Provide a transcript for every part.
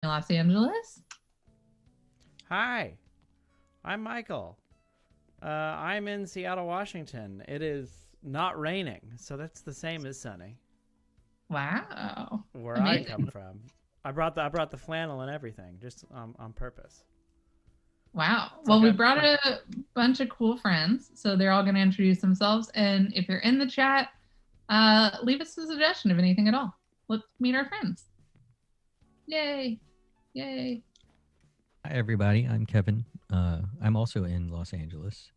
Los Angeles. Hi, I'm Michael. I'm in Seattle, Washington. It is not raining, so that's the same as sunny. Wow. Where Amazing. I come from. I brought the flannel and everything, just on purpose. Wow. Well, we brought a bunch of cool friends, so they're all going to introduce themselves. And if you're in the chat, leave us a suggestion of anything at all. Let's meet our friends. Yay. Yay. Hi, everybody. I'm Kevin. I'm also in Los Angeles.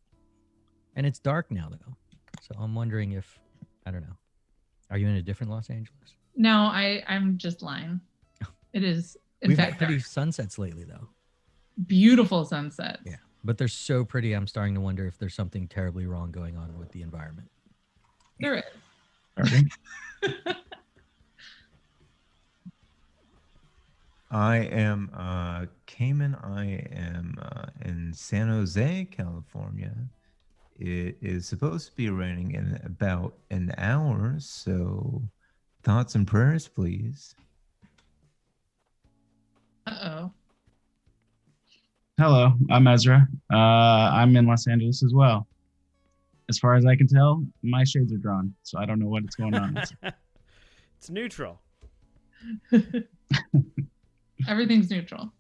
And it's dark now, though. So I'm wondering if, I don't know. Are you in a different Los Angeles? No, I'm just lying. It is, We've had pretty sunsets lately, though. Beautiful sunsets. Yeah, but they're so pretty, I'm starting to wonder if there's something terribly wrong going on with the environment. There is. Okay. I am Cayman. I am in San Jose, California. It is supposed to be raining in about an hour, so thoughts and prayers, please. Uh-oh. Hello, I'm Ezra. I'm in Los Angeles as well. As far as I can tell, my shades are drawn, so I don't know what's going on. It's neutral. Everything's neutral.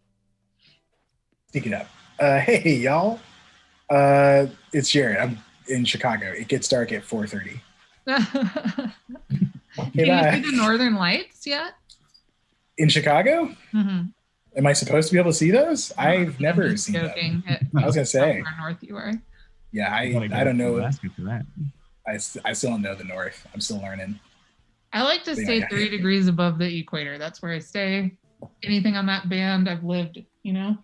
Speak it up. Hey, y'all. It's Jared. I'm in Chicago. It gets dark at 4:30. Can you see the Northern Lights yet? In Chicago? Mm-hmm. Am I supposed to be able to see those? I've never seen them. I was gonna say. How far north you are. Yeah, I don't know. Alaska for that. I still don't know the north. I'm still learning. I like to stay 3 degrees above the equator. That's where I stay. Anything on that band, I've lived, you know?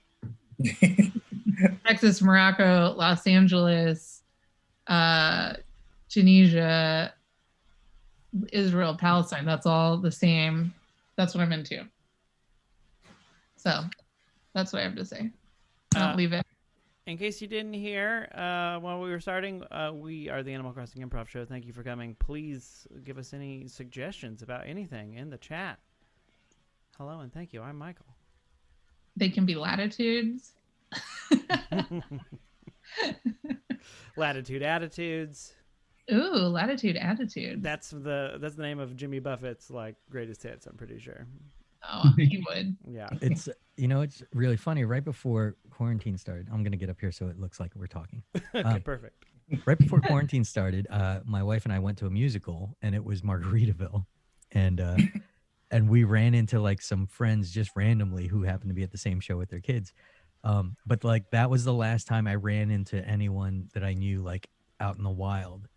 Texas, Morocco, Los Angeles, Tunisia, Israel, Palestine. That's all the same. That's what I'm into. So that's what I have to say. I don't leave it. In case you didn't hear, while we were starting, we are the Animal Crossing Improv Show. Thank you for coming. Please give us any suggestions about anything in the chat. Hello and thank you. I'm Michael. They can be latitudes. Latitude Attitudes. Ooh, Latitude Attitude. That's the name of Jimmy Buffett's greatest hits, I'm pretty sure. Oh, he would. Yeah. It's it's really funny. Right before quarantine started, I'm gonna get up here so it looks like we're talking. Okay, perfect. Right before quarantine started, my wife and I went to a musical, and it was Margaritaville, and and we ran into some friends just randomly who happened to be at the same show with their kids. But that was the last time I ran into anyone that I knew out in the wild.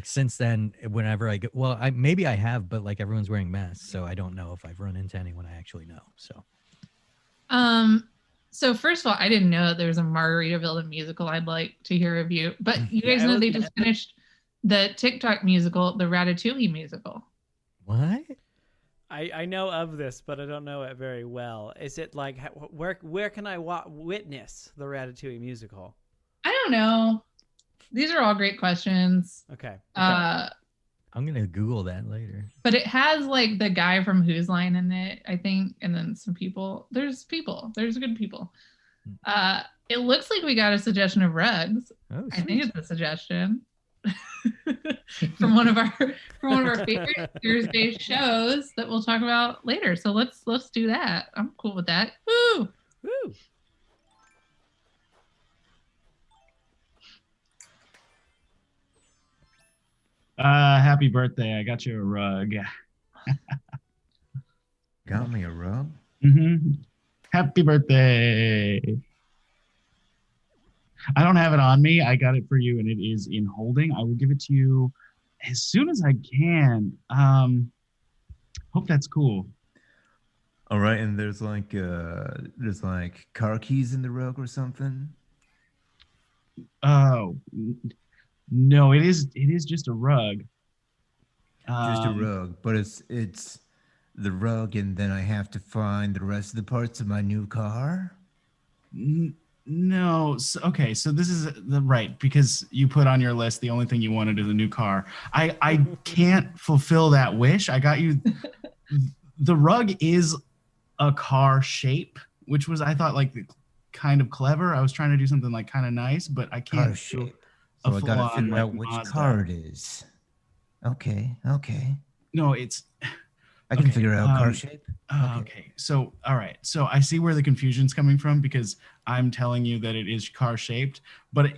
Since then, whenever I get, maybe I have, but everyone's wearing masks, so I don't know if I've run into anyone I actually know. So first of all, I didn't know that there was a Margaritaville the musical. I'd like to hear a review, but you guys know they just finished the TikTok musical, the Ratatouille musical. What? I know of this, but I don't know it very well. Is it where can I witness the Ratatouille musical? I don't know. These are all great questions. Okay. I'm gonna Google that later. But it has the guy from Who's Line in it, I think, and then some people. There's good people. It looks like we got a suggestion of rugs. Oh, I think it's a suggestion from one of our favorite Thursday shows that we'll talk about later. So let's do that. I'm cool with that. Woo! Woo! Happy birthday. I got you a rug. Got me a rug? Mm-hmm. Happy birthday. I don't have it on me. I got it for you, and it is in holding. I will give it to you as soon as I can. Hope that's cool. All right, and there's car keys in the rug or something? Oh, no, it is just a rug. Just a rug, but it's the rug, and then I have to find the rest of the parts of my new car? No. Okay, so this is right, because you put on your list the only thing you wanted is a new car. I can't fulfill that wish. I got you. The rug is a car shape, which was, I thought, like kind of clever. I was trying to do something like kind of nice, but I can't Car do shape. a So I gotta full-on, figure like, out which Mazda. car it is. Okay. No, it's I can Okay, figure out car shape. okay. So, all right. So I see where the confusion's coming from, because I'm telling you that it is car shaped, but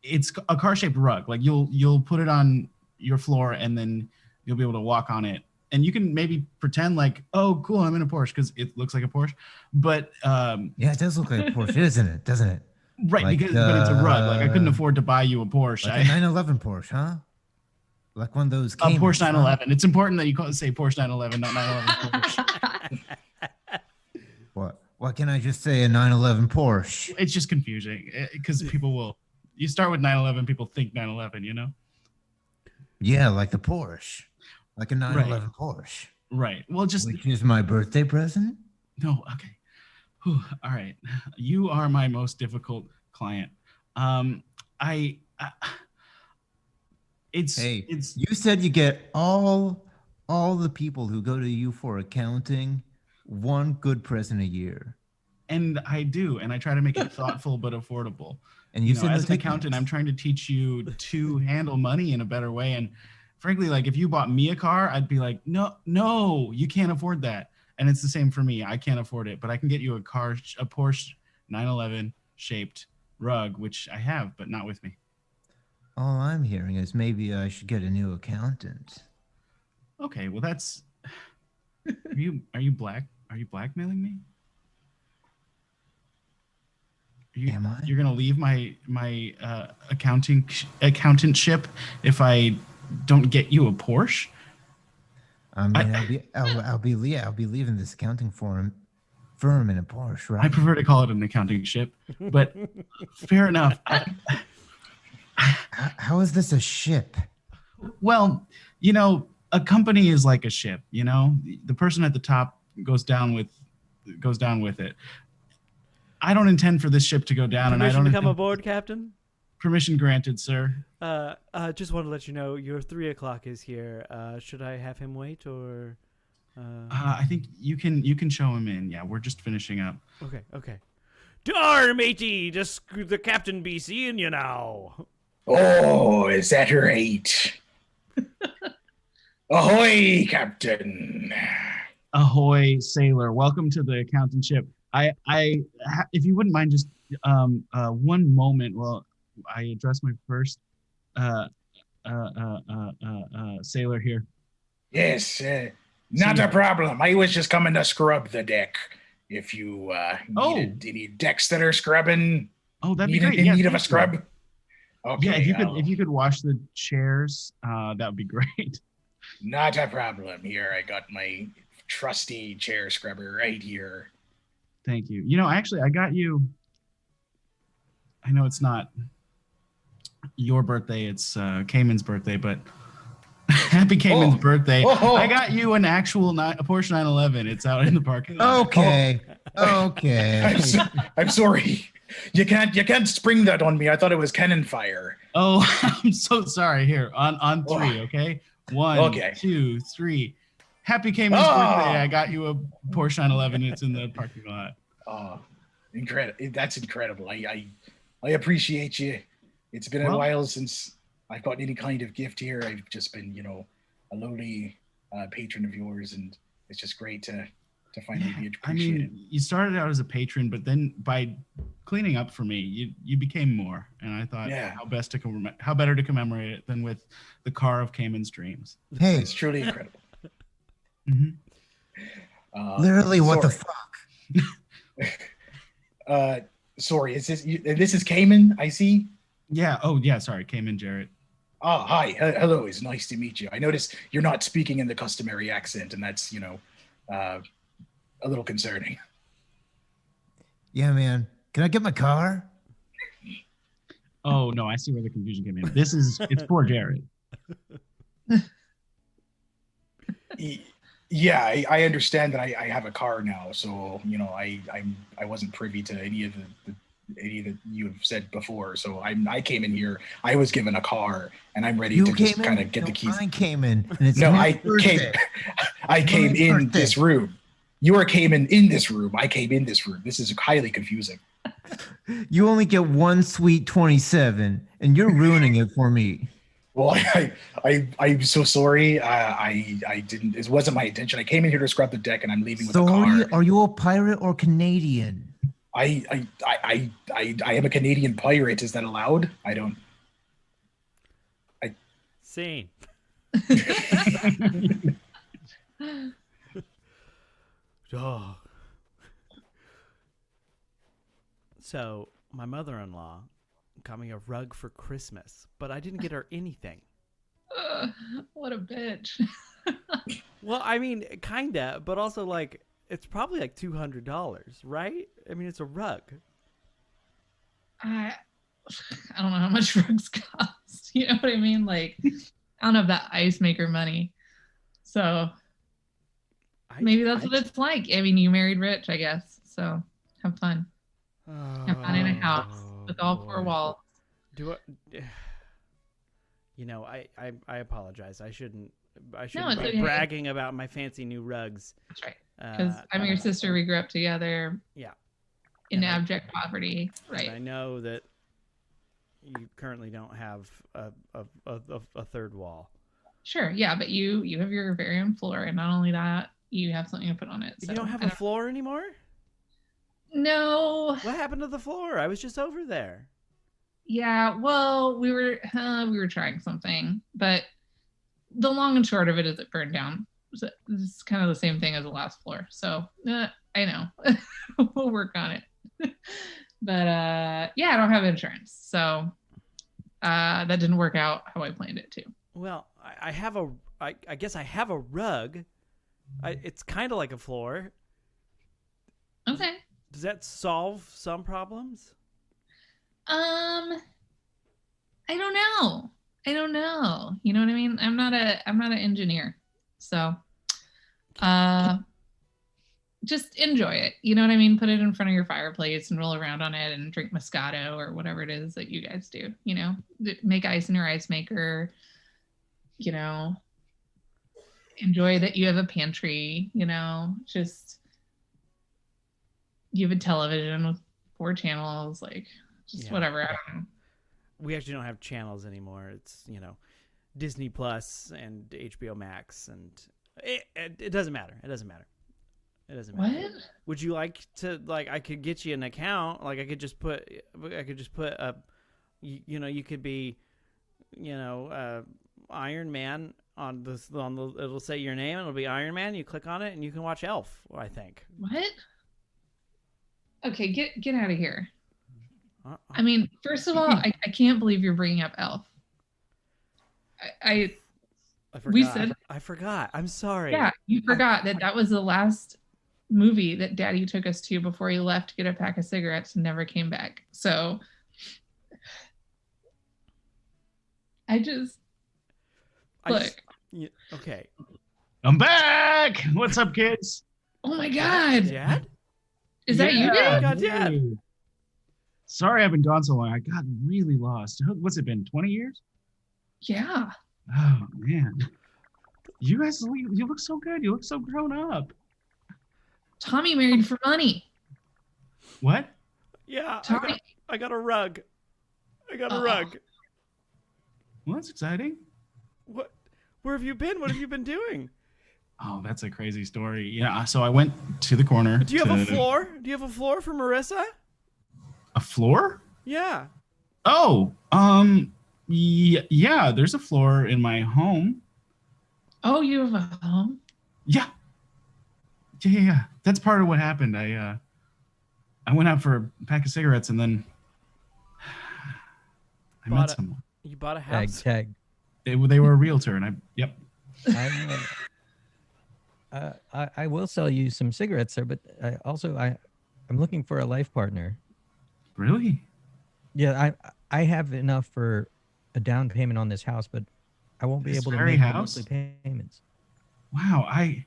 it's a car shaped rug. Like you'll put it on your floor, and then you'll be able to walk on it. And you can maybe pretend like, oh, cool, I'm in a Porsche, because it looks like a Porsche. But Yeah, it does look like a Porsche, isn't it? Doesn't it? right, Like, but it's a rug. Like I couldn't afford to buy you a Porsche. Like a 911 Porsche, huh? Like one of those A Caymans, Porsche 911. It's important that you say Porsche 911, not 911 Porsche. Why can't I just say a 911 Porsche? It's just confusing, because people will. You start with 911, people think 911. You know. Yeah, like the Porsche, like a 911 Porsche. Right. Well, just Which is my birthday present. no. Okay. Whew, all right. You are my most difficult client. It's Hey, you said you get all the people who go to you for accounting one good present a year. And I do, and I try to make it thoughtful but affordable. And you know, said as no an accountant, techniques. I'm trying to teach you to handle money in a better way. And frankly, like if you bought me a car, I'd be like, no, you can't afford that. And it's the same for me. I can't afford it, but I can get you a Porsche 911 shaped rug, which I have, but not with me. All I'm hearing is maybe I should get a new accountant. Okay, well that's. Are you blackmailing me? Am I? You're gonna leave my accountantship if I don't get you a Porsche? I mean, I'll be leaving this accounting firm in a Porsche, right? I prefer to call it an accounting ship, but fair enough. How is this a ship? Well, you know, a company is like a ship. You know, the person at the top goes down with it. I don't intend for this ship to go down. Permission and I don't to come aboard, Captain? Permission granted, sir. Just want to let you know your 3 o'clock is here. Should I have him wait, or? I think you can show him in. Yeah, we're just finishing up. Okay. Dar, matey, just the captain be seeing you now. Oh, is that right? Ahoy, Captain. Ahoy, sailor. Welcome to the accountant ship. If you wouldn't mind, just one moment while I address my first sailor here. Yes, not a problem. I was just coming to scrub the deck. If you needed any decks that are scrubbing, that'd be great. In Yeah, need of a scrub. Okay. Yeah, if you could wash the chairs, that would be great. Not a problem. Here, I got my trusty chair scrubber right here. Thank you. You know, actually, I got you. I know it's not your birthday; it's Cayman's birthday, but happy Cayman's birthday! I got you an actual a Porsche 911. It's out in the parking lot. Okay. I'm sorry. You can't spring that on me. I thought it was cannon fire. Oh, I'm so sorry. Here, on three, okay? 1, 2, 3. Happy Cayman's birthday. I got you a Porsche 911. It's in the parking lot. Oh, incredible. That's incredible. I appreciate you. It's been a while since I've gotten any kind of gift here. I've just been, a lowly patron of yours, and it's just great to finally be appreciated. I mean, you started out as a patron, but then by cleaning up for me, you became more. And I thought, how better to commemorate it than with the car of Cayman's dreams? Hey, it's truly incredible. Literally, what the fuck? Sorry, is this is Cayman? I see. Yeah. Oh, yeah. Sorry, Cayman Jarrett. Oh, hi. Hello. It's nice to meet you. I notice you're not speaking in the customary accent, and that's a little concerning. Yeah, man. Can I get my car? Oh no, I see where the confusion came in. It's poor Jared. Yeah, I understand that I have a car now, so I wasn't privy to any of that you have said before. So I came in here. I was given a car, and I'm ready to just kind of get the keys. I came in, and it's I came in this room. You came in this room. I came in this room. This is highly confusing. You only get one sweet 27, and you're ruining it for me. Well, I'm so sorry. I didn't. It wasn't my intention. I came in here to scrub the deck, and I'm leaving with a car. Are you a pirate or Canadian? I am a Canadian pirate. Is that allowed? I don't. Scene. Oh. So my mother-in-law got me a rug for Christmas, but I didn't get her anything. What a bitch. Well, I mean, kinda, but also like it's probably like $200, right? I mean, it's a rug. I don't know how much rugs cost. You know what I mean? Like, I don't have that ice maker money. So maybe that's what it's like. I mean, you married rich, I guess. So have fun. Have fun in a house with all four walls. Do I? You know, I apologize. I shouldn't be okay. bragging about my fancy new rugs. That's right. Because I'm your sister. We grew up together. Yeah. In abject poverty, right? And I know that you currently don't have a third wall. Sure, yeah, but you have your very own floor, and not only that, you have something to put on it. So you don't have a floor anymore? No. What happened to the floor? I was just over there. Yeah, well, we were trying something, but the long and short of it is it burned down. So it's kind of the same thing as the last floor. So I know we'll work on it. But yeah, I don't have insurance, so that didn't work out how I planned it to. Well, I guess I have a rug. It's kind of like a floor. Okay. Does that solve some problems? I don't know. You know what I mean? I'm not an engineer, so just enjoy it. You know what I mean? Put it in front of your fireplace and roll around on it and drink Moscato or whatever it is that you guys do. You know, make ice in your ice maker. You know, enjoy that you have a pantry. You know, just you have a television with 4 channels, like just whatever. I don't know. We actually don't have channels anymore. It's, you know, Disney Plus and HBO Max, and it doesn't matter. It doesn't matter. What? Would you like to, like, I could get you an account. Like, I could just put a, you know, you could be, you know, Iron Man on the, it'll say your name, and it'll be Iron Man. You click on it and you can watch Elf, I think. What? Okay, get out of here. I mean, first of all, I can't believe you're bringing up Elf. I forgot. I forgot. I'm sorry. Yeah, you forgot that was the last movie that Daddy took us to before he left to get a pack of cigarettes and never came back. So okay. I'm back. What's up, kids? Oh my God. Dad? Is that you, Dad? Oh God, Dad. Sorry I've been gone so long. I got really lost. What's it been, 20 years? Yeah. Oh, man. You guys, you look so good. You look so grown up. Tommy married for money. What? Yeah, Tommy. I got a rug. I got a rug. Well, that's exciting. What? Where have you been? What have you been doing? Oh, that's a crazy story. Yeah, so I went to the corner. Do you have a floor? Do you have a floor for Marissa? A floor? Yeah. Oh, yeah, there's a floor in my home. Oh, you have a home? Yeah. That's part of what happened. I went out for a pack of cigarettes and then I met someone. You bought a house? Tag. They were a realtor, and yep. I will sell you some cigarettes, sir, but I'm looking for a life partner. Really? Yeah, I have enough for a down payment on this house, but I won't be able to make the monthly payments. Wow, I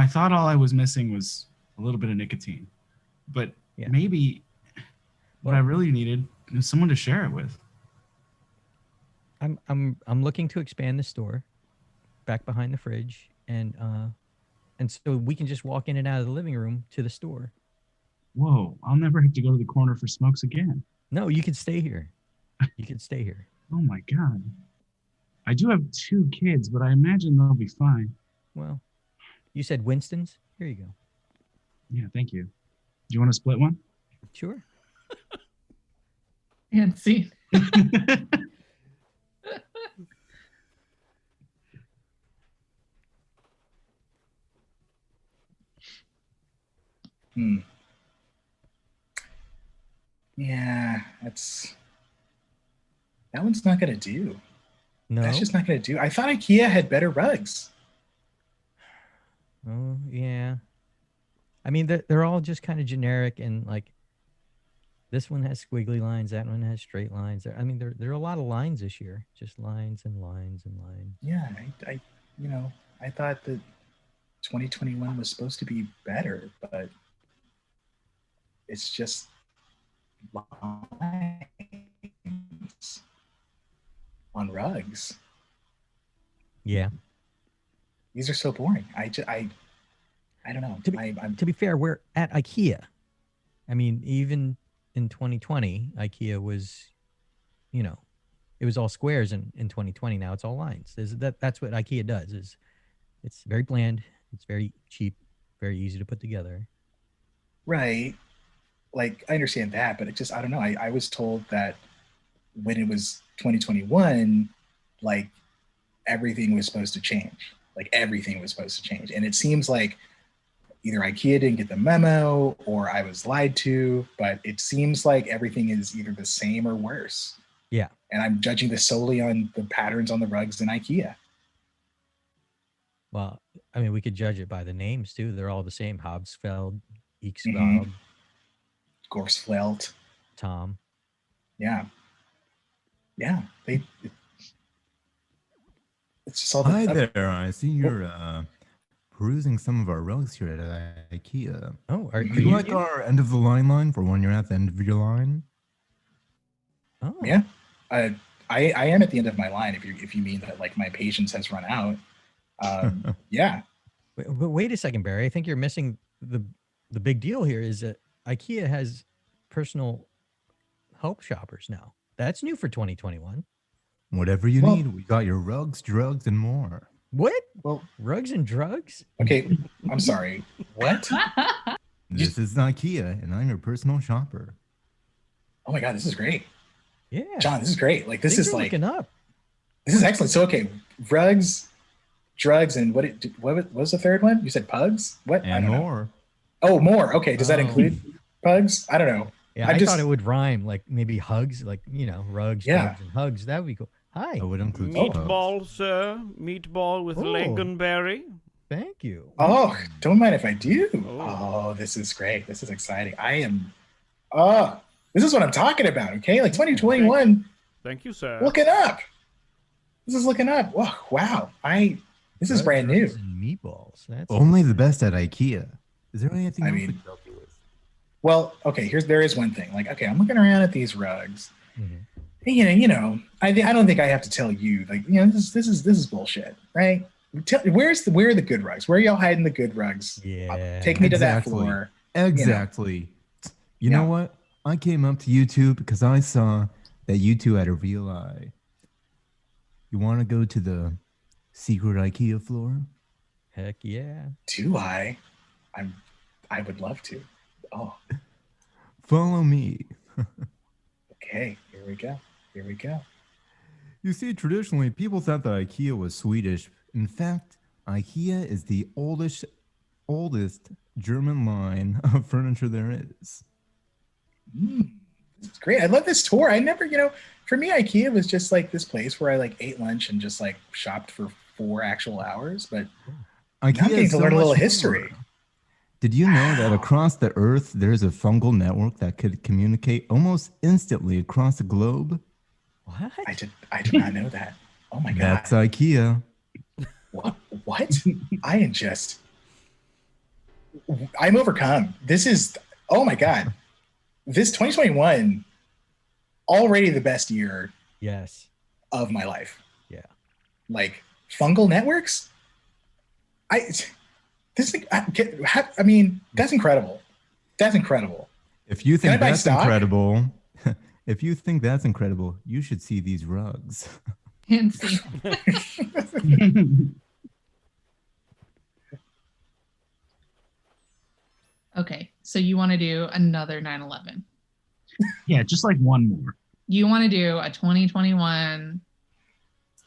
thought all I was missing was a little bit of nicotine, but maybe what I really needed is someone to share it with. I'm looking to expand the store back behind the fridge and and so we can just walk in and out of the living room to the store. Whoa, I'll never have to go to the corner for smokes again. No, you can stay here. You can stay here. Oh my God. I do have 2 kids, but I imagine they'll be fine. Well, you said Winston's. Here you go. Yeah, thank you. Do you want to split one? Sure. And see. Yeah, that one's not gonna do. No. That's just not gonna do. I thought IKEA had better rugs. Oh, yeah. I mean, they're all just kind of generic, and like this one has squiggly lines, that one has straight lines. I mean, there are a lot of lines this year, just lines and lines and lines. Yeah, I thought that 2021 was supposed to be better, but it's just lines on rugs. Yeah. These are so boring. I don't know. To be fair, we're at IKEA. I mean, even in 2020, IKEA was, it was all squares in 2020. Now it's all lines. That's what IKEA does. Is it's very bland. It's very cheap, very easy to put together. Right. Like, I understand that, but I don't know. I was told that when it was 2021, like everything was supposed to change. Like everything was supposed to change. And it seems like either IKEA didn't get the memo or I was lied to, but it seems like everything is either the same or worse. Yeah. And I'm judging this solely on the patterns on the rugs in IKEA. Well, I mean, we could judge it by the names too. They're all the same. Hobsfeld, Eichsfeld, Gorsfeld, Tom. Yeah. Yeah. It's just all Hi there. I see you're perusing some of our rugs here at IKEA. Oh, are you like our end of the line for when you're at the end of your line? Oh. Yeah. I am at the end of my line if you mean that like my patience has run out. Yeah. But wait a second, Barry. I think you're missing the big deal here is that IKEA has personal help shoppers now. That's new for 2021. Whatever you need, we got your rugs, drugs, and more. What? Well, rugs and drugs? Okay, I'm sorry. What? This is IKEA, and I'm your personal shopper. Oh my God, this is great. Yeah. John, this is great. Like, this is like, looking up. This is excellent. So, okay, rugs, drugs, and what was the third one? You said pugs? What? And more. Oh, more. Okay, does that include pugs? I don't know. Yeah, I thought it would rhyme, like maybe hugs, like, rugs, drugs, and hugs. That would be cool. Hi. I would include meatball, sir. Meatball with lingonberry. Thank you. Oh, don't mind if I do. Oh, this is great. This is exciting. This is what I'm talking about, okay? Like 2021. Thank you, sir. Look it up. This is looking up. Wow. This is brand new. Meatballs. That's only the best at IKEA. Is there anything else we can help you with? Well, okay, there is one thing. Like, okay, I'm looking around at these rugs. Mm-hmm. I don't think I have to tell you, like, this is bullshit, right? Where are the good rugs? Where are y'all hiding the good rugs? Yeah. Take me to that floor. Exactly. You know what? I came up to YouTube because I saw that you two had a real eye. You want to go to the secret IKEA floor? Heck yeah. Do I? I would love to. Oh. Follow me. Okay, here we go. You see, traditionally, people thought that IKEA was Swedish. In fact, IKEA is the oldest German line of furniture there is. It's great. I love this tour. I never, for me, IKEA was just like this place where I like ate lunch and just like shopped for 4 actual hours. But I'm getting to learn a little history. Did you know that across the earth, there's a fungal network that could communicate almost instantly across the globe? What? I did not know that. Oh my God. That's IKEA. What? I'm overcome. This is, oh my God. This 2021, already the best year of my life. Yeah. Like fungal networks? This This thing, I mean, that's incredible. That's incredible. If you Can I think buy that's stock? incredible, if you think that's incredible, you should see these rugs. And see. Okay, so you want to do another 9/11. Yeah, just like one more. You want to do a 2021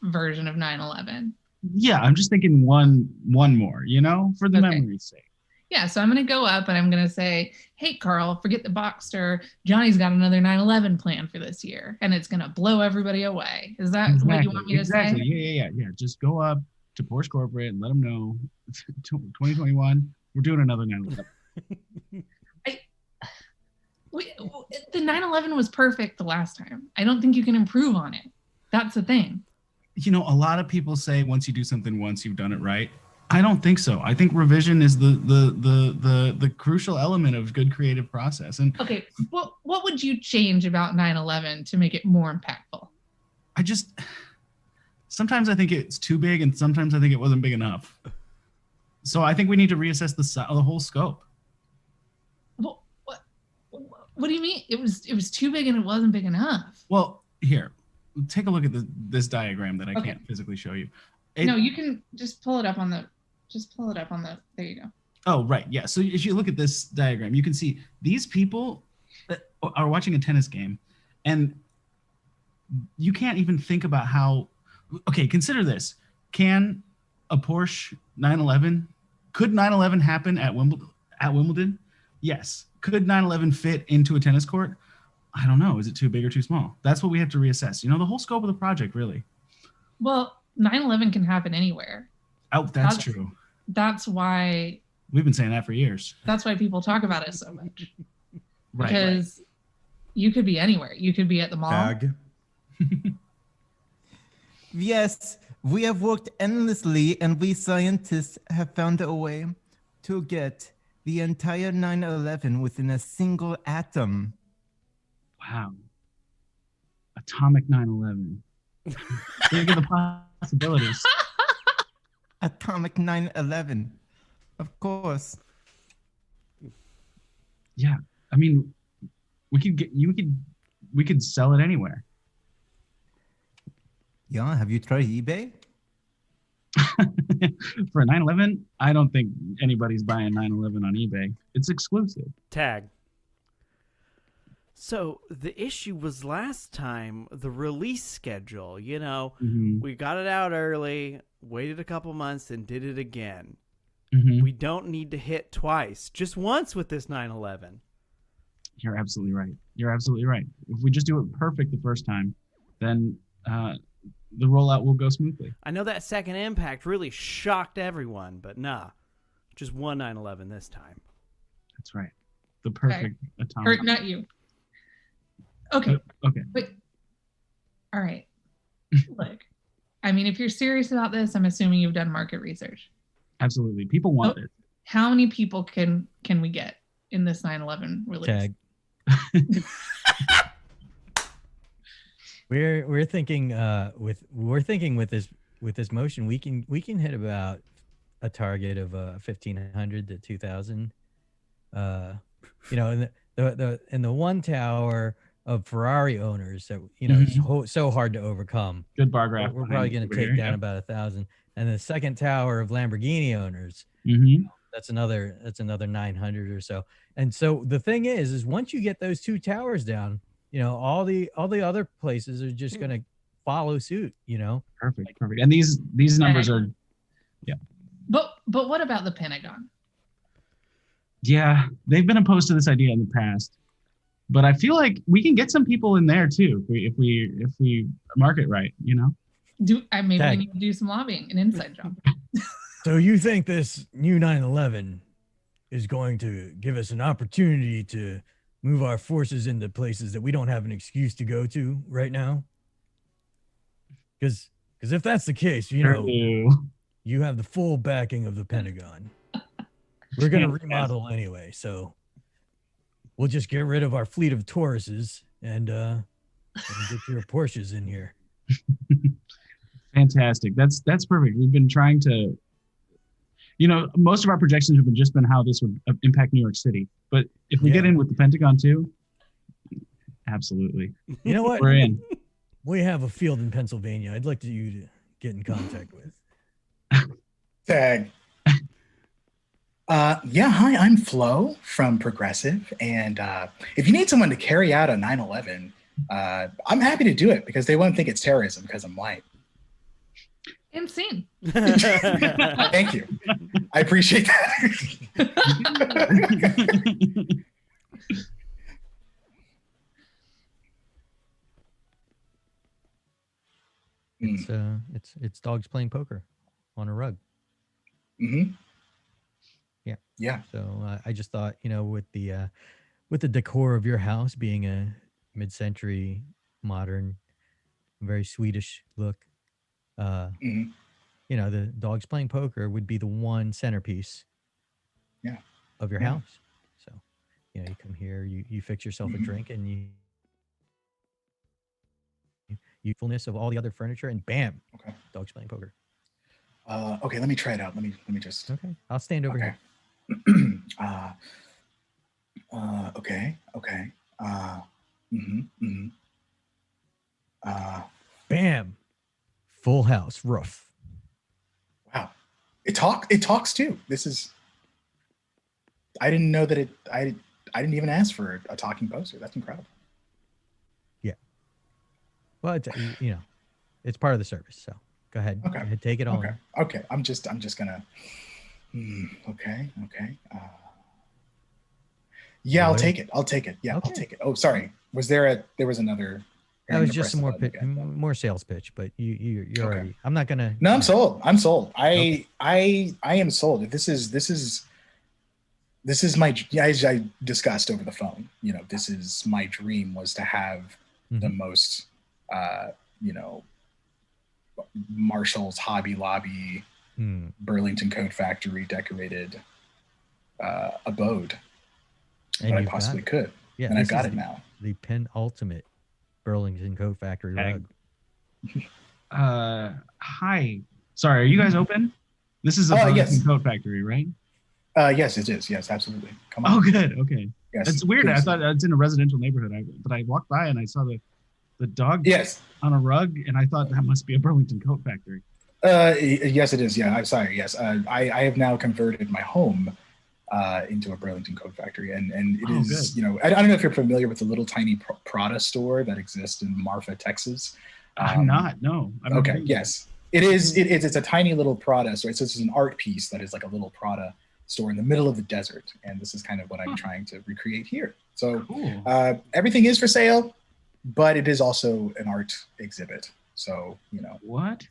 version of 9/11. Yeah, I'm just thinking one more, you know, for the Okay. memory's sake. Yeah, so I'm going to go up and I'm going to say, hey, Carl, forget the Boxster. Johnny's got another 9/11 plan for this year, and it's going to blow everybody away. Is that what you want me to say? Yeah. Just go up to Porsche Corporate and let them know 2021, we're doing another 9/11. The 9/11 was perfect the last time. I don't think you can improve on it. That's the thing. You know, a lot of people say once you do something once, you've done it right. I don't think so. I think revision is the crucial element of good creative process. And okay, what would you change about 9/11 to make it more impactful? Sometimes I think it's too big, and sometimes I think it wasn't big enough. So I think we need to reassess the whole scope. What do you mean? It was too big and it wasn't big enough. Well, here, take a look at this diagram that I can't physically show you. No, you can just pull it up on the. There you go. Oh, right. Yeah. So if you look at this diagram, you can see these people are watching a tennis game, and you can't even think about how. Okay, consider this. Can a Porsche 911? Could 911 happen at Wimbledon? Yes. Could 911 fit into a tennis court? I don't know. Is it too big or too small? That's what we have to reassess. You know, the whole scope of the project, really. Well, 9/11 can happen anywhere. Oh, that's true. That's why we've been saying that for years. That's why people talk about it so much. Right. Because you could be anywhere. You could be at the mall. Yes, we have worked endlessly, and we scientists have found a way to get the entire 9/11 within a single atom. Wow. Atomic 9/11. Think of the possibilities. Atomic 9/11. Of course. Yeah. I mean, we could sell it anywhere. Yeah, have you tried eBay? For a 9/11, I don't think anybody's buying 9/11 on eBay. It's exclusive. Tag. So the issue was last time the release schedule. You know, we got it out early, waited a couple months, and did it again. We don't need to hit twice, just once with this 9/11. You're absolutely right. If we just do it perfect the first time, then the rollout will go smoothly. I know that second impact really shocked everyone, but nah, just one 9/11 this time. That's right. The perfect atomic. Not you. Okay. Okay. But, all right. Look, I mean, if you're serious about this, I'm assuming you've done market research. Absolutely. People want it. How many people can we get in this 9/11 release? Tag. We're thinking with this motion we can hit about a target of 1,500 to 2,000. You know, in the one tower of Ferrari owners that it's so hard to overcome. Good bar graph. We're probably going to take down about 1,000, and the second tower of Lamborghini owners. That's another 900 or so. And so the thing is once you get those two towers down, you know, all the other places are just going to follow suit. You know. Perfect. And these numbers are, yeah. But what about the Pentagon? Yeah, they've been opposed to this idea in the past. But I feel like we can get some people in there too if we market right, you know. Maybe we need to do some lobbying, an inside job. So you think this new 9/11 is going to give us an opportunity to move our forces into places that we don't have an excuse to go to right now? Because if that's the case, you know, you have the full backing of the Pentagon. We're going to remodel anyway, so we'll just get rid of our fleet of Tauruses and get your Porsches in here. Fantastic. That's perfect. We've been trying to. You know, most of our projections have just been how this would impact New York City. But if we get in with the Pentagon too, absolutely. You know what? We're in. We have a field in Pennsylvania. I'd like you to get in contact with. Tag. Yeah, hi, I'm Flo from Progressive. And if you need someone to carry out a 9/11, I'm happy to do it because they won't think it's terrorism because I'm white. Insane. Thank you. I appreciate that. It's dogs playing poker on a rug. Mm-hmm. Yeah. Yeah. So I just thought, with the decor of your house being a mid-century modern, very Swedish look, Mm-hmm. The dogs playing poker would be the one centerpiece of your house. So, you come here, you fix yourself a drink, and you fullness of all the other furniture, and bam, dogs playing poker. Okay, let me try it out. Let me just. Okay, I'll stand over here. Okay. Bam, full house roof. Wow, it talks too. This is. I didn't know that I didn't even ask for a talking poster. That's incredible. Yeah. Well, it's part of the service. So go ahead. Okay. Go ahead, take it all. Okay. I'm just gonna. Okay. Yeah, I'll take it. Yeah, okay. I'll take it. Oh, sorry. There was another. That was just some more sales pitch, but you're already. I'm not gonna. No, I'm sold. I am sold. This is my, as I discussed over the phone. This is my dream, was to have the most, Marshall's, Hobby Lobby, Burlington Coat Factory decorated abode that I possibly could. Yeah, and I've got it now. The penultimate Burlington Coat Factory rug. Hi. Sorry, are you guys open? This is a Burlington Coat Factory, right? Yes, it is. Yes, absolutely. Come on. Oh, good. Okay. Yes. It's weird. I thought it's in a residential neighborhood, but I walked by and I saw the dog on a rug, and I thought that must be a Burlington Coat Factory. Yes, it is. Yeah, I'm sorry. Yes, I have now converted my home into a Burlington Coat Factory, and it is. Good. I don't know if you're familiar with the little tiny Prada store that exists in Marfa, Texas. I'm not. No. Okay. Yes, it is. It's a tiny little Prada store. So it's an art piece that is like a little Prada store in the middle of the desert, and this is kind of what I'm trying to recreate here. So cool. Everything is for sale, but it is also an art exhibit. So what?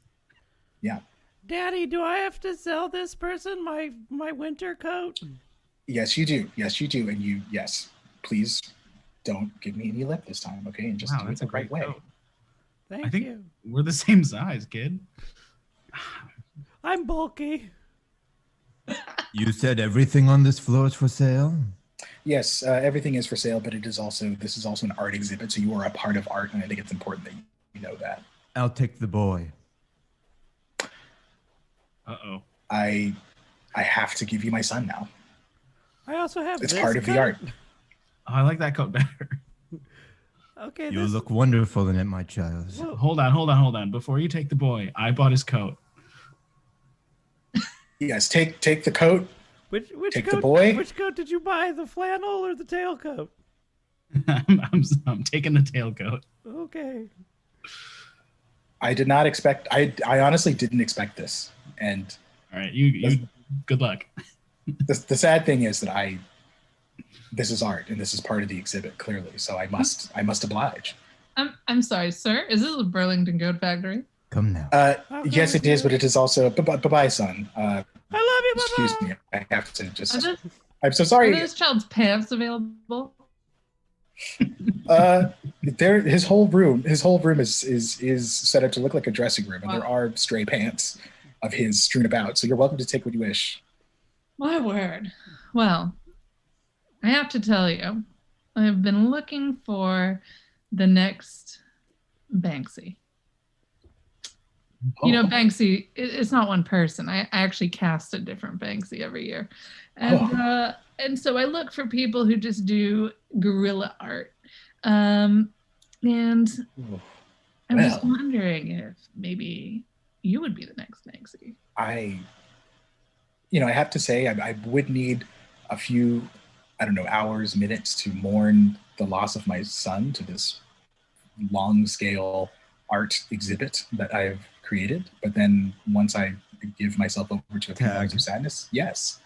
Yeah. Daddy, do I have to sell this person my winter coat? Yes, you do. And please don't give me any lip this time, okay? And just do it the right way. I think we're the same size, kid. I'm bulky. You said everything on this floor is for sale? Yes, everything is for sale, but this is also an art exhibit, so you are a part of art, and I think it's important that you know that. I'll take the boy. Uh-oh. I have to give you my son now. I also have It's part of the art. Oh, I like that coat better. Okay. You look wonderful in it, my child. Whoa. Hold on. Before you take the boy, I bought his coat. Yes, take the coat. Which take coat, the boy. Which coat did you buy? The flannel or the tailcoat? I'm taking the tailcoat. Okay. I did not expect. I honestly didn't expect this. And all right, you good luck. The sad thing is that this is art, and this is part of the exhibit, clearly. So I must oblige. I'm sorry, sir. Is this a Burlington Coat Factory? Come now. Yes, it is, but it is also. Bye-bye, son. I love you. Excuse me. I have to just. I'm so sorry. Are this child's pants available? His whole room is set up to look like a dressing room, and there are stray pants of his strewn about. So you're welcome to take what you wish. My word. Well, I have to tell you, I've been looking for the next Banksy. You know, Banksy, it's not one person. I actually cast a different Banksy every year. And so I look for people who just do guerrilla art. And I'm just wondering if maybe you would be the next Banksy. I have to say I would need a few, I don't know, hours, minutes to mourn the loss of my son to this long scale art exhibit that I've created. But then once I give myself over to a few hours of sadness, yes.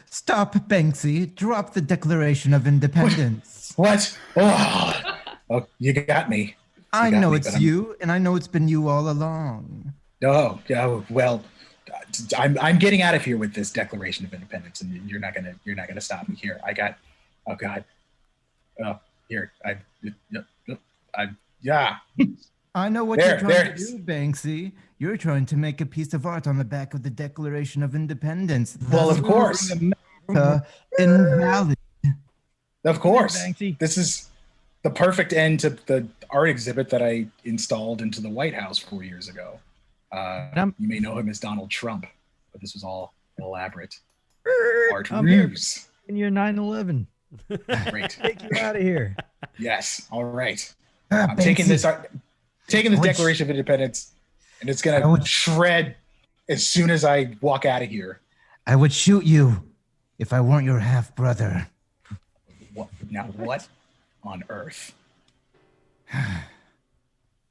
Stop, Banksy. Drop the Declaration of Independence. What? Oh, you got me. I know it's you, and I know it's been you all along. Oh, well, I'm getting out of here with this Declaration of Independence, and you're not gonna stop me here. Oh God. Here, yeah. I know what you're trying to do, Banksy. You're trying to make a piece of art on the back of the Declaration of Independence. Well, of course. Invalid. Of course. This is the perfect end to the art exhibit that I installed into the White House 4 years ago. You may know him as Donald Trump, but this was all an elaborate art ruse. In your 9/11. Great. Take you out of here. Yes. All right. I'm taking this Declaration of Independence, and it's gonna shred as soon as I walk out of here. I would shoot you if I weren't your half brother. What on earth?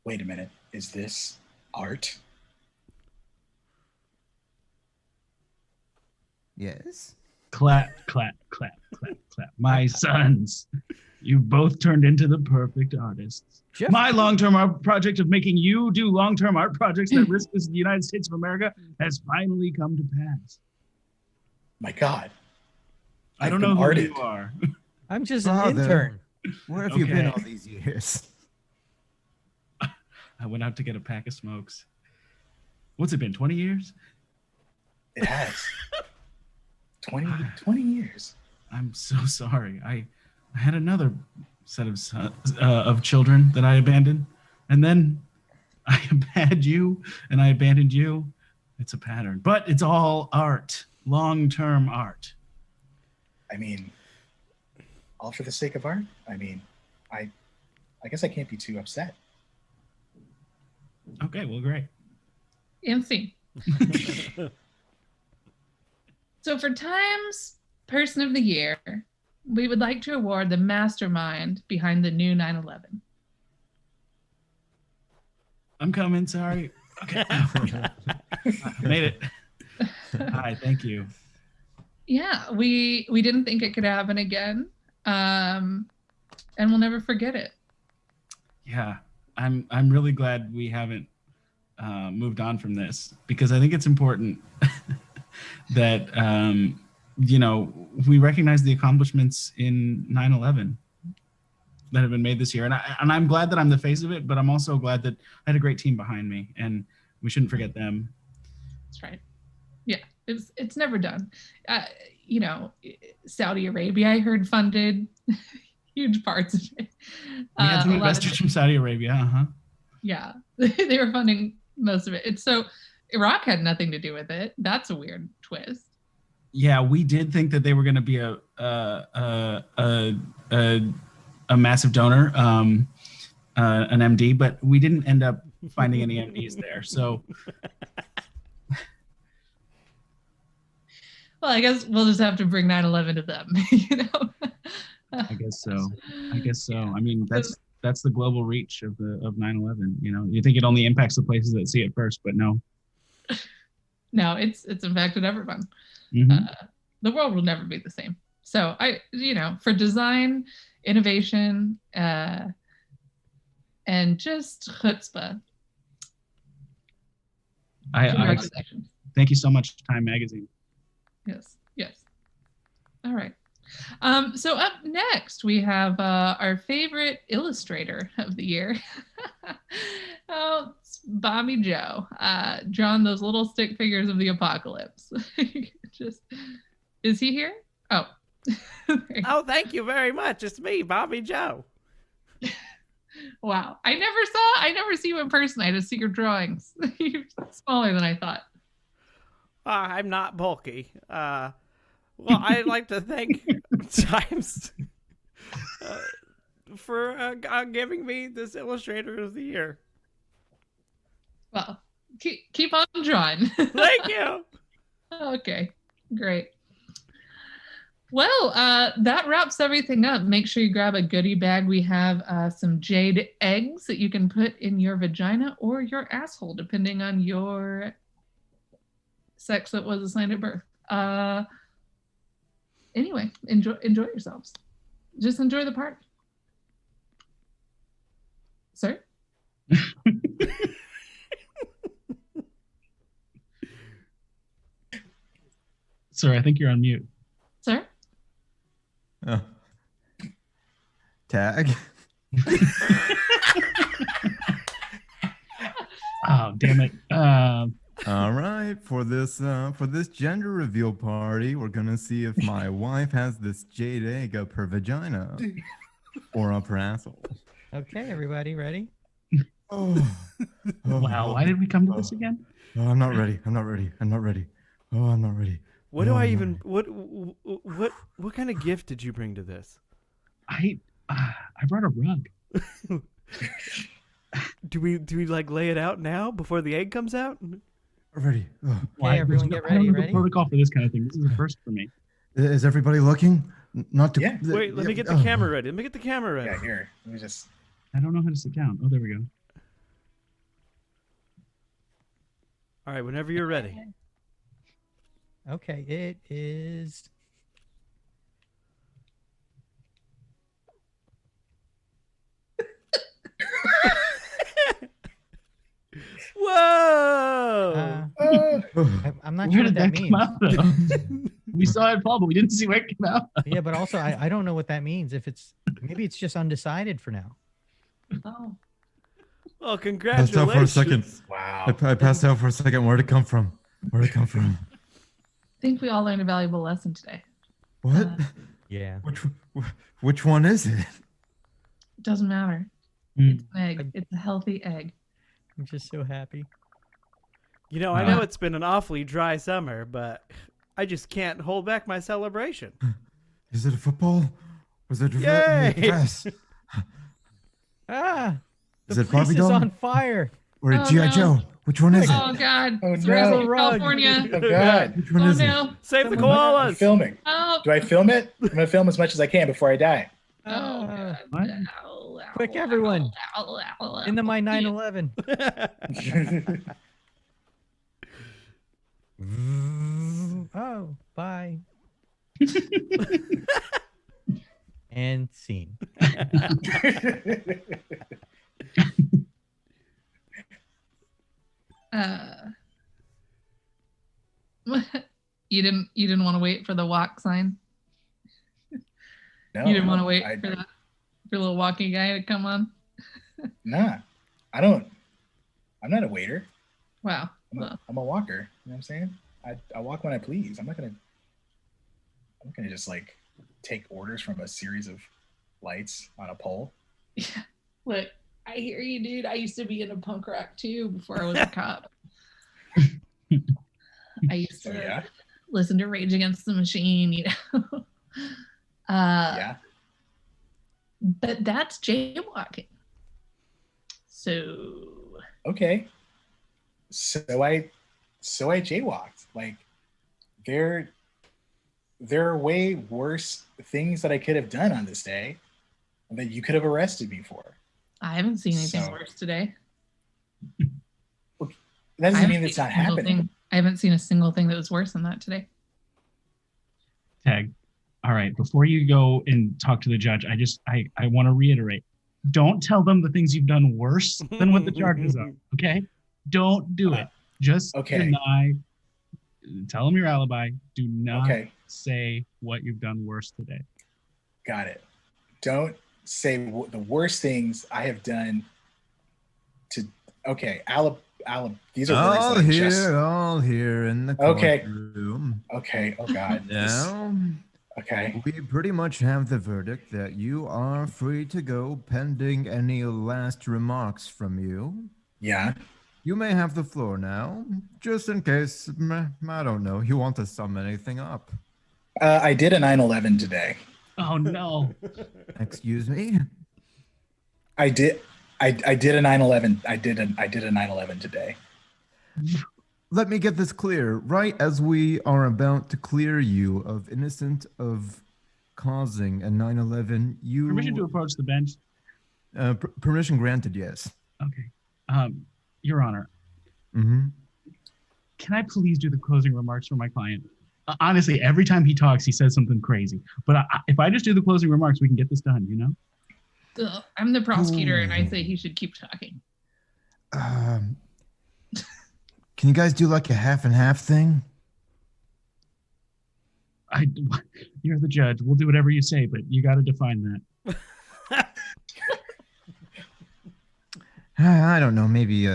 Wait a minute. Is this art? Yes. Clap, clap, clap, clap, clap. My sons, you both turned into the perfect artists. Jeff. My long-term art project of making you do long-term art projects that risk the United States of America has finally come to pass. My God. I don't know who you are. I'm just an intern. Where have you been all these years? I went out to get a pack of smokes. What's it been, 20 years? It has. 20 years. I'm so sorry. I had another set of children that I abandoned, and then I abandoned you, and I abandoned you. It's a pattern, but it's all art, long-term art. I mean, all for the sake of art. I mean, I guess I can't be too upset. Okay, well, great. MC. So for Time's Person of the Year, we would like to award the mastermind behind the new 9/11. I'm coming, sorry. Okay. I made it. Hi, thank you. Yeah, we didn't think it could happen again. And we'll never forget it. Yeah, I'm really glad we haven't moved on from this, because I think it's important that we recognize the accomplishments in 9/11 that have been made this year, and I'm glad that I'm the face of it, but I'm also glad that I had a great team behind me, and we shouldn't forget them. That's right. Yeah, it's never done. Saudi Arabia, I heard, funded huge parts of it. We had some investors from Saudi Arabia, Yeah, they were funding most of it. It's so Iraq had nothing to do with it. That's a weird twist. Yeah, we did think that they were going to be a massive donor, an MD, but we didn't end up finding any MDs there. So, well, I guess we'll just have to bring 9/11 to them. I guess so. I mean, that's the global reach of 9/11. You think it only impacts the places that see it first, but no. No, it's impacted everyone. Mm-hmm. The world will never be the same. So for design, innovation, and just chutzpah. I thank you so much, Time Magazine. Yes. All right. So up next, we have our favorite illustrator of the year. It's Bobby Joe, drawn those little stick figures of the apocalypse. Is he here? Oh. Oh, thank you very much. It's me, Bobby Joe. Wow. I never see you in person. I just see your drawings. You're smaller than I thought. I'm not bulky. Well, I'd like to thank Times for giving me this Illustrator of the Year. Well, keep on drawing. Thank you. Okay, great. Well, that wraps everything up. Make sure you grab a goodie bag. We have some jade eggs that you can put in your vagina or your asshole, depending on your sex that was assigned at birth. Anyway, enjoy yourselves. Just enjoy the party. Sir? Sir, I think you're on mute. Sir? Oh. Tag. Oh, damn it. All right, for this gender reveal party, we're gonna see if my wife has this jade egg up her vagina or up her asshole. Okay, everybody ready? Oh, Wow, why did we come to this again? Oh, I'm not ready. I'm not ready. I'm not ready. Oh, I'm not ready. What do Oh, I I'm not even ready. what kind of gift did you bring to this? I brought a rug. Do we like lay it out now before the egg comes out? Ready. Oh. Why? everyone There's get I don't ready, know the ready? protocol for this kind of thing. This is a first for me. Is everybody looking? Not to. Yeah. Wait, let me get the camera ready. Let me get the camera ready. Yeah, here. Let me just. I don't know how to sit down. Oh, there we go. All right, whenever you're ready. Okay, it is. Whoa! I'm not Where sure what did that that means. come out, though? We saw it fall, but we didn't see where it came out. Yeah, but also I don't know what that means. If it's maybe it's just undecided for now. Oh. Well, Passed congratulations. out for a second. Wow. I passed out for a second. Where'd it come from? Where'd it come from? I think we all learned a valuable lesson today. What? Yeah. Which one is it? It doesn't matter. Mm. It's an egg. It's a healthy egg. I'm just so happy. You know, I know it's been an awfully dry summer, but I just can't hold back my celebration. Is it a football? Was it a Yay! dress? Ah, Is the it place Barbie is doll? on fire. Or a Oh, G.I. no. Joe? Which one is it? Oh God! Oh, It's no. the rest of Rug. California. Oh God. Which one Oh is it? no! Save the Someone- I'm koalas. filming. Oh, Do I film it? I'm gonna film as much as I can before I die. oh Ah, God! What? Ow, ow, Quick, ow, everyone. ow, ow, ow, ow. into my 911. Oh, bye. And scene. You didn't want to wait for the walk sign. No, You didn't want to wait I- for the little walking guy to come on. Nah, I don't. I'm not a waiter. Wow. Well, I'm a walker. You know what I'm saying? I walk when I please. I'm not gonna just like take orders from a series of lights on a pole. look, I hear you, dude. I used to be in a punk rock too before I was a cop. I used So to yeah, listen to Rage Against the Machine, you know. yeah. But that's jaywalking. So Okay. So I jaywalked. Like there are way worse things that I could have done on this day that you could have arrested me for. I haven't seen anything So- worse today. That doesn't I mean haven't it's seen not a single happening. thing- I haven't seen a single thing that was worse than that today. Tag. All right. Before you go and talk to the judge, I want to reiterate. Don't tell them the things you've done worse than what the charges are. Okay? Don't do it. Just Okay. deny. Tell them your alibi. Do not Okay, say what you've done worse today. got it. Don't say the worst things I have done to. Okay, these are words All that I here, just. all here in the Okay. courtroom. Okay. Oh God. Now, Okay. We pretty much have the verdict that you are free to go pending any last remarks from you. Yeah. You may have the floor now, just in case, I don't know, you want to sum anything up. I did a 9/11 today. Oh no. Excuse me? I did. I did a 9/11. I did a 9/11 today. Let me get this clear. Right as we are about to clear you of innocent of causing a 9/11, you... Permission to approach the bench. Permission granted, yes. Okay. Your Honor, Mm-hmm. can I please do the closing remarks for my client? Honestly, every time he talks, he says something crazy. But if I just do the closing remarks, we can get this done, you know? Ugh, I'm the prosecutor, and I Ooh. say he should keep talking. Can you guys do like a half and half thing? You're the judge. We'll do whatever you say, but you got to define that. I don't know, maybe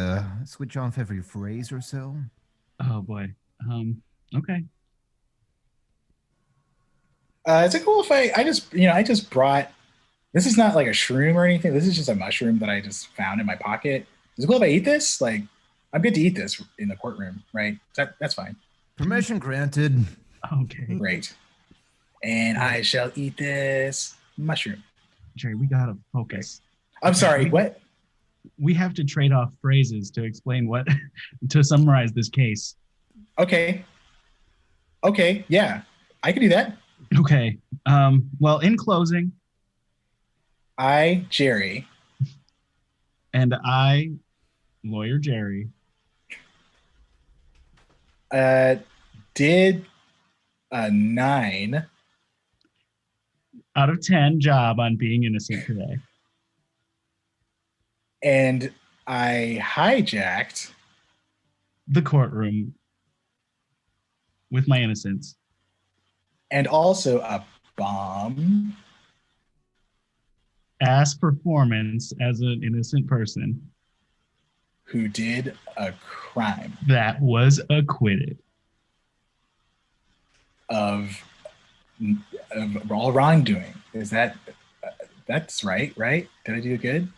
switch off every phrase or so. Oh boy. Okay. Is it cool if I just brought, this is not like a shroom or anything. This is just a mushroom that I just found in my pocket. Is it cool if I eat this? Like, I'm good to eat this in the courtroom, right? That's fine. Permission granted. Okay. Great. And I shall eat this mushroom. Jerry, we got to focus. I'm sorry, what? We have to trade off phrases to explain to summarize this case. Okay. Okay, yeah. I can do that. Okay. Well, in closing. I, Jerry. And I, Lawyer Jerry. Did a 9 out of 10 job on being innocent today. And I hijacked the courtroom with my innocence. And also a bomb. Ass performance as an innocent person. Who did a crime. That was acquitted. Of all wrongdoing. Is that's right? Did I do good?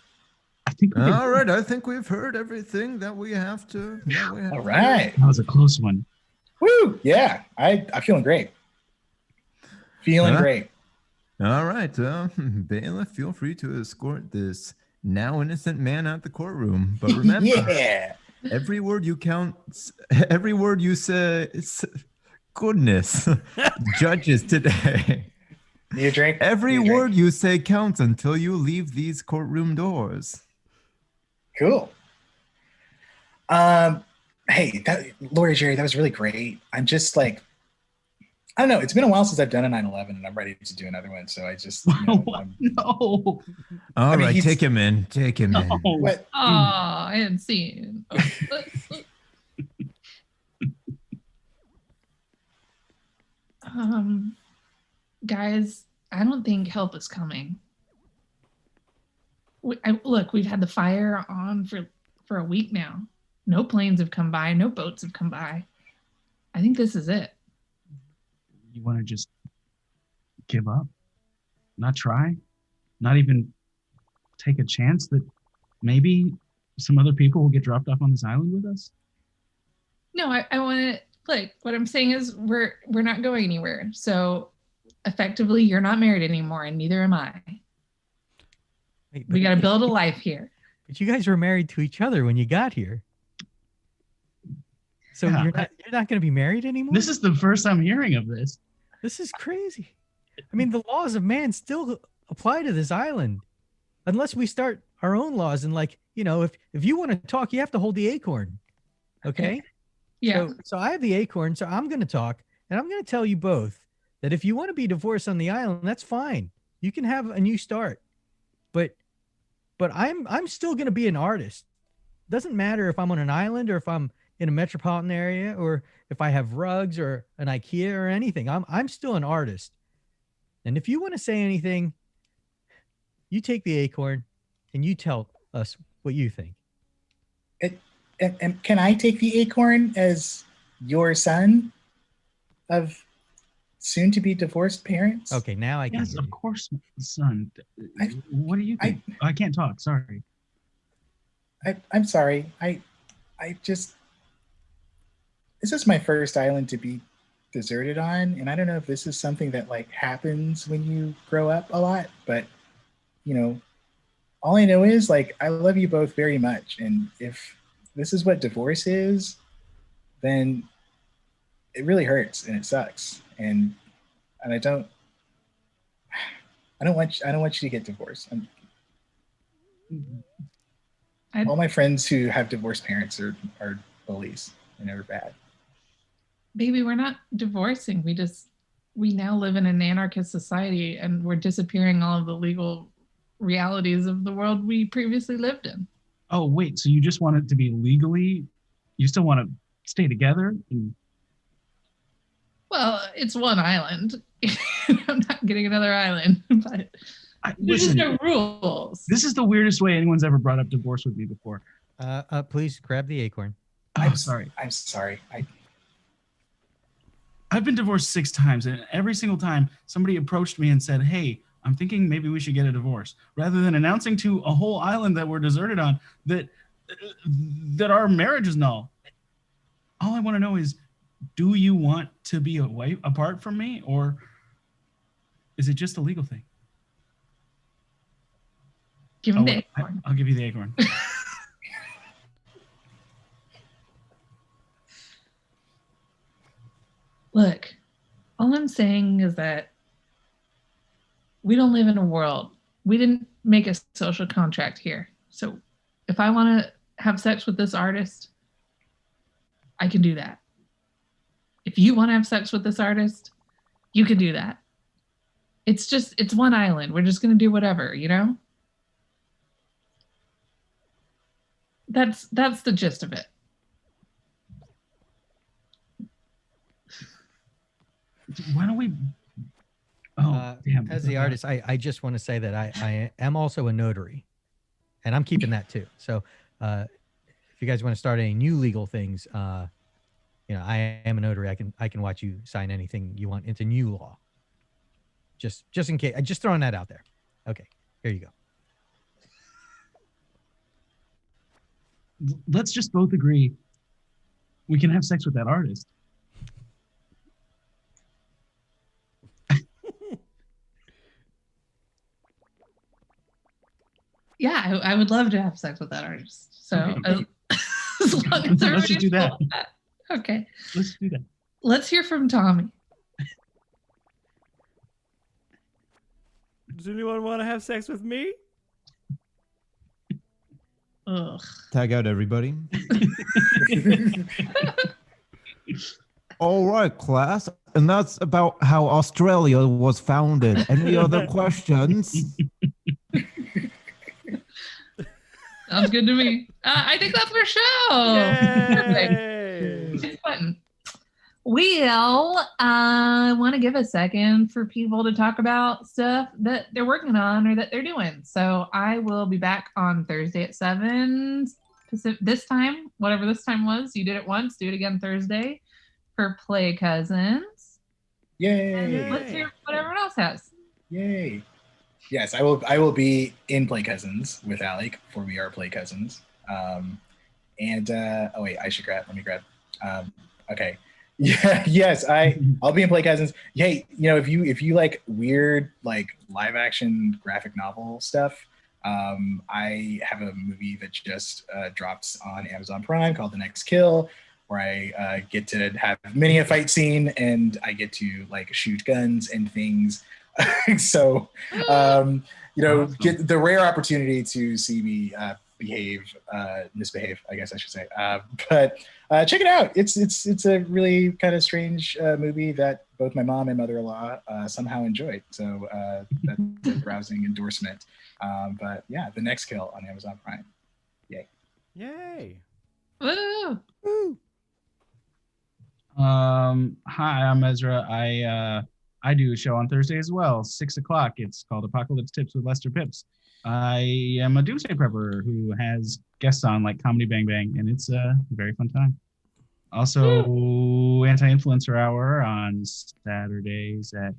I think. All right. I think we've heard everything that we have to. All right. That was a close one. Woo! Yeah, I'm feeling great. Feeling great. All right, bailiff, feel free to escort this now innocent man out the courtroom. But remember, yeah, every word you count, every word you say. Goodness, judges today. Need a drink? Every word you say counts until you leave these courtroom doors. Cool. Hey, Lawyer Jerry, that was really great. I'm just like, I don't know. It's been a while since I've done a 9/11, and I'm ready to do another one. So I just, no. All right, take him in. Take him in. What? Oh, I hadn't seen. Guys, I don't think help is coming. Look, we've had the fire on for a week now. No planes have come by. No boats have come by. I think this is it. You want to just give up? Not try? Not even take a chance that maybe some other people will get dropped off on this island with us? No, I want to, like, what I'm saying is we're not going anywhere. So effectively, you're not married anymore, and neither am I. Wait, we got to build a life here. But you guys were married to each other when you got here. So Yeah, you're not going to be married anymore? This is the first I'm hearing of this. This is crazy. I mean, the laws of man still apply to this island. Unless we start our own laws and, like, you know, if you want to talk, you have to hold the acorn. Okay? Yeah. So I have the acorn, so I'm going to talk, and I'm going to tell you both that if you want to be divorced on the island, that's fine. You can have a new start. But I'm still going to be an artist. Doesn't matter if I'm on an island or if I'm in a metropolitan area or if I have rugs or an IKEA or anything. I'm still an artist. And if you want to say anything, you take the acorn and you tell us what you think. And can I take the acorn as your son of soon to be divorced parents. Okay, now I can. Yes, hear of you. course, son. What do you think? I can't talk. Sorry. I'm sorry. I just this is my first island to be deserted on, and I don't know if this is something that like happens when you grow up a lot, but you know, all I know is like I love you both very much, and if this is what divorce is, then it really hurts and it sucks, and I don't want you to get divorced. All my friends who have divorced parents are bullies and they're bad. Baby, we're not divorcing. We now live in an anarchist society and we're disappearing all of the legal realities of the world we previously lived in. Oh, wait. So you just want it to be legally? You still want to stay together? Well, it's one island. I'm not getting another island, but there's just no rules. This is the weirdest way anyone's ever brought up divorce with me before. Please grab the acorn. I'm sorry. I'm sorry. I've been divorced 6 times, and every single time somebody approached me and said, "Hey, I'm thinking maybe we should get a divorce," rather than announcing to a whole island that we're deserted on that our marriage is null. All I want to know is, do you want to be away apart from me, or is it just a legal thing? Give him the acorn. I'll give you the acorn. Look, all I'm saying is that we don't live in a world. We didn't make a social contract here. So if I want to have sex with this artist, I can do that. If you want to have sex with this artist, you can do that. It's one island. We're just going to do whatever, you know? That's the gist of it. Why don't we? Oh, damn. As the artist, I just want to say that I am also a notary, and I'm keeping that too. So if you guys want to start any new legal things, I am a notary. I can watch you sign anything you want into new law. Just in case, just throwing that out there. Okay, here you go. Let's just both agree we can have sex with that artist. Yeah, I would love to have sex with that artist. So Okay. as long as Let's just do that. Okay. Let's do that. Let's hear from Tommy. Does anyone want to have sex with me? Ugh. Tag out everybody. All right, class. And that's about how Australia was founded. Any other questions? Sounds good to me. I think that's our show. Yay! Perfect. Button. Well, I want to give a second for people to talk about stuff that they're working on or that they're doing. So I will be back on Thursday at 7 Pacific. This time, whatever this time was, you did it once, do it again Thursday for Play Cousins. Yay! And let's hear what everyone else has. Yay! Yes, I will be in Play Cousins with Alec for We Are Play Cousins. Oh wait, I should grab. Let me grab. Okay. Yeah. Yes, I'll be in Play Cousins. Hey, if you like weird like live action graphic novel stuff, I have a movie that just drops on Amazon Prime called The Next Kill, where I get to have many a fight scene and I get to like shoot guns and things. So, Awesome. get the rare opportunity to see me misbehave, I guess I should say. But check it out. It's a really kind of strange movie that both my mom and mother-in-law somehow enjoyed. So that's a browsing endorsement. But yeah, The Next Kill on Amazon Prime. Yay. Yay. Woo. Hi, I'm Ezra. I do a show on Thursday as well, 6:00. It's called Apocalypse Tips with Lester Pips. I am a doomsday prepper who has guests on like Comedy Bang Bang, and it's a very fun time. Also, Anti-Influencer Hour on Saturdays at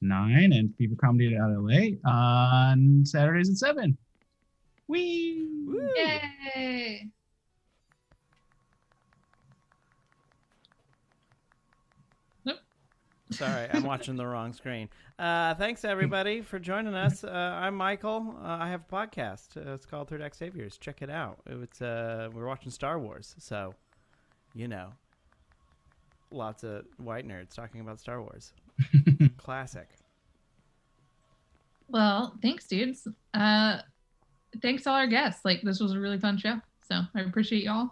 9 and Fever Comedy LA on Saturdays at 7. Whee! Woo! Yay! Sorry, I'm watching the wrong screen. Thanks, everybody, for joining us. I'm Michael. I have a podcast. It's called Third Act Saviors. Check it out. We're watching Star Wars, so, lots of white nerds talking about Star Wars. Classic. Well, thanks, dudes. Thanks to all our guests. This was a really fun show. So I appreciate y'all.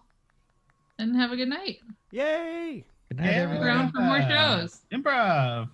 And have a good night. Yay! Good night, everyone. Around for more shows. Improv.